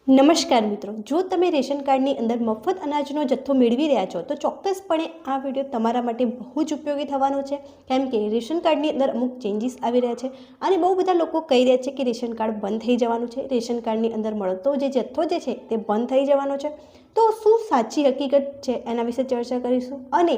નમસ્કાર મિત્રો, જો તમે રેશન કાર્ડની અંદર મફત અનાજનો જથ્થો મેળવી રહ્યા છો તો ચોક્કસપણે આ વિડીયો તમારા માટે બહુ જ ઉપયોગી થવાનો છે. કેમ કે રેશન કાર્ડની અંદર અમુક ચેન્જીસ આવી રહ્યા છે અને બહુ બધા લોકો કહી રહ્યા છે કે રેશન કાર્ડ બંધ થઈ જવાનું છે, રેશન કાર્ડની અંદર મળતો જે જથ્થો જે છે તે બંધ થઈ જવાનો છે. તો શું સાચી હકીકત છે એના વિશે ચર્ચા કરીશું અને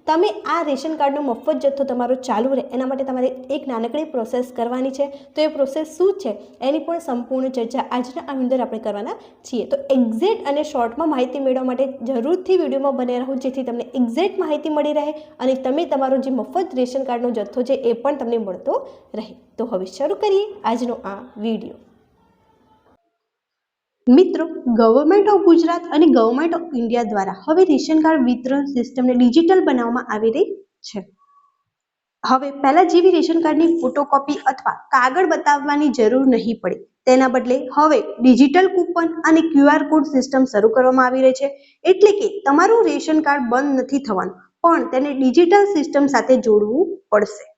તમે આ રેશન કાર્ડનો મફત જથ્થો તમારો ચાલુ રહે એના માટે તમારે એક નાનકડી પ્રોસેસ કરવાની છે. તો એ પ્રોસેસ શું છે એની પણ સંપૂર્ણ ચર્ચા આજના આ અંદર આપણે કરવાના છીએ. તો એક્ઝેક્ટ અને શોર્ટમાં માહિતી મેળવવા માટે જરૂરથી વિડીયોમાં બને રહો, જેથી તમને એક્ઝેક્ટ માહિતી મળી રહે અને તમે તમારો જે મફત રેશન કાર્ડનો જથ્થો છે એ પણ તમને મળતો રહે. તો હવે શરૂ કરીએ આજનો આ વિડીયો. મિત્રો, ગવર્મેન્ટ ઓફ ગુજરાત અને ગવર્મેન્ટ ઓફ ઇન્ડિયા દ્વારા હવે રેશન કાર્ડ વિતરણ સિસ્ટમને ડિજિટલ બનાવવામાં આવી રહી છે. હવે પહેલા જેવી રેશન કાર્ડની ફોટોકોપી અથવા કાગળ બતાવવાની જરૂર નહીં પડે. તેના બદલે હવે ડિજિટલ કૂપન અને QR કોડ સિસ્ટમ શરૂ કરવામાં આવી રહી છે. એટલે કે તમારું રેશન કાર્ડ બંધ નથી થવાનું, પણ તેને ડિજિટલ સિસ્ટમ સાથે જોડવું પડશે.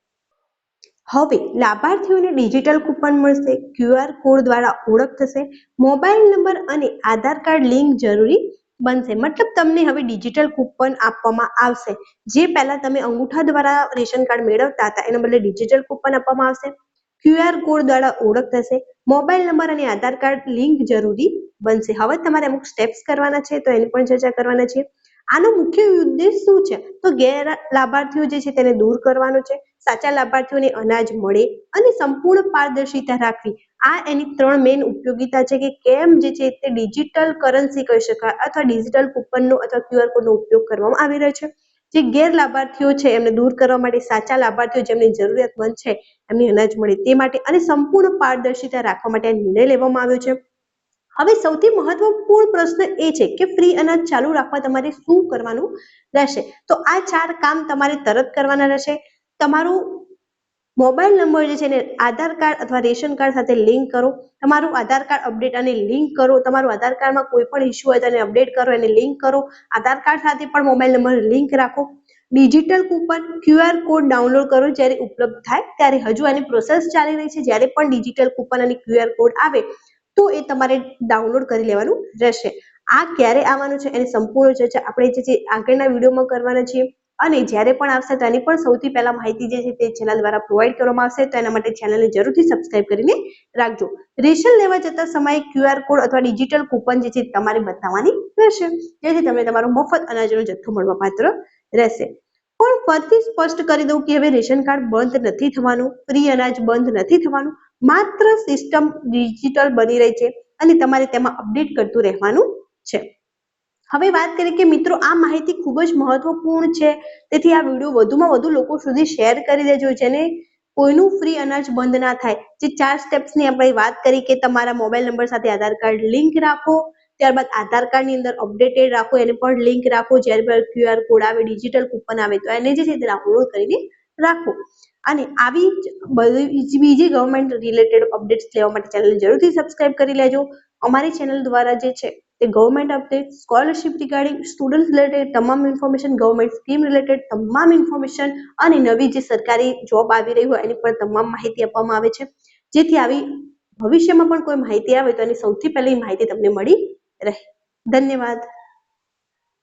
હવે લાભાર્થીઓને ડિજિટલ કૂપન મળશે, QR કોડ દ્વારા ઓળખ થશે, મોબાઈલ નંબર અને આધાર કાર્ડ લિંક જરૂરી બનશે. મતલબ તમને હવે ડિજિટલ કૂપન આપવામાં આવશે. જે પહેલા તમે અંગૂઠા દ્વારા રેશન કાર્ડ મેળવતા હતા એના બદલે ડિજિટલ કૂપન આપવામાં આવશે. QR કોડ દ્વારા ઓળખ થશે, મોબાઈલ નંબર અને આધાર કાર્ડ લિંક જરૂરી બનશે. હવે તમારે અમુક સ્ટેપ્સ કરવાના છે તો એની પણ ચર્ચા કરવાના છે. આનો મુખ્ય ઉદ્દેશ શું છે? તો ગેર લાભાર્થીઓ જે છે તેને દૂર કરવાનો છે, સાચા લાભાર્થીઓને અનાજ મળે અને સંપૂર્ણ પારદર્શિતા રાખવી. આ એની ત્રણ મેઇન ઉપયોગિતા છે કે કેમ જે છે તે ડિજિટલ કરન્સી કહી શકાય અથવા ડિજિટલ કૂપનનો અથવા QR કોડનો ઉપયોગ કરવામાં આવી રહ્યો છે. જે ગેર લાભાર્થીઓ છે એમને દૂર કરવા માટે, સાચા લાભાર્થીઓ જેમની જરૂરિયાતમંદ છે એમને અનાજ મળે તે માટે અને સંપૂર્ણ પારદર્શિતા રાખવા માટે આ નિર્ણય લેવામાં આવ્યો છે. હવે સૌથી મહત્વપૂર્ણ પ્રશ્ન એ છે કે ફ્રી અનાજ ચાલુ રાખવા તમારે શું કરવાનું રહેશે? તો આ 4 કામ તમારે તરત કરવાના રહેશે. તમારું મોબાઈલ નંબર જે છે એને આધાર કાર્ડ અથવા રેશન કાર્ડ સાથે લિંક કરો. તમારું આધાર કાર્ડ અપડેટ અને લિંક કરો. તમારું આધાર કાર્ડમાં કોઈ પણ ઇસ્યુ હોય તો એને અપડેટ કરો, એને લિંક કરો. આધાર કાર્ડ સાથે પણ મોબાઈલ નંબર લિંક રાખો. Digital coupon QR code download કરો જ્યારે ઉપલબ્ધ થાય ત્યારે. હજુ આની પ્રોસેસ ચાલી રહી છે. જ્યારે પણ ડિજિટલ કૂપન અને QR કોડ આવે તો એ તમારે ડાઉનલોડ કરી લેવાનું રહેશે. આ ક્યારે આવવાનું છે એની સંપૂર્ણ ચર્ચા આપણે જે આગળના વિડીયોમાં કરવાના છીએ અને જ્યારે પણ આવશે તો એની પણ સૌથી પહેલા માહિતી જે છે તે ચેનલ દ્વારા પ્રોવાઈડ કરવામાં આવશે. તો એના માટે ચેનલને જરૂરથી સબસ્ક્રાઇબ કરીને રાખજો. રેશન લેવા જતા સમયે QR કોડ અથવા ડિજિટલ કૂપન જે છે તમારે બતાવવાની રહેશે, જેથી તમને તમારો મફત અનાજનો જથ્થો મળવા પાત્ર રહેશે. પણ ફરીથી સ્પષ્ટ કરી દઉં કે હવે રેશન કાર્ડ બંધ નથી થવાનું, ફ્રી અનાજ બંધ નથી થવાનું. માત્ર સિસ્ટમ ડિજિટલ બની રહી છે અને તમારે તેમાં અપડેટ કરતું રહેવાનું છે. હવે વાત કરીએ કે મિત્રો, આ માહિતી ખૂબ જ મહત્વપૂર્ણ છે, તેથી આ વિડીયો વધુમાં વધુ લોકો સુધી શેર કરી દેજો, જેને કોઈનું ફ્રી અનાજ બંધ ના થાય. જે 4 સ્ટેપ્સની આપણે વાત કરી કે તમારા મોબાઈલ નંબર સાથે આધાર કાર્ડ લિંક રાખો, ત્યારબાદ આધાર કાર્ડની અંદર અપડેટેડ રાખો, એને પણ લિંક રાખો. જ્યારે QR કોડ આવે, ડિજિટલ કૂપન આવે તો એને જે છે તે ડાઉનલોડ કરીને રાખો. અને આવી બીજી ગવર્મેન્ટ રિલેટેડ અપડેટ્સ લેવા માટે ચેનલને જરૂરથી સબસ્ક્રાઇબ કરી લેજો. અમારી ચેનલ દ્વારા જે છે તે government update, scholarship regarding, student related તમામ ઇન્ફોર્મેશન, ગવર્મેન્ટ સ્કીમ રિલેટેડ તમામ ઇન્ફોર્મેશન અને નવી જે સરકારી જોબ આવી રહી હોય એની પણ તમામ માહિતી આપવામાં આવે છે, જેથી આવી ભવિષ્યમાં પણ કોઈ માહિતી આવે તો એની સૌથી પહેલી માહિતી તમને મળી રહે. ધન્યવાદ.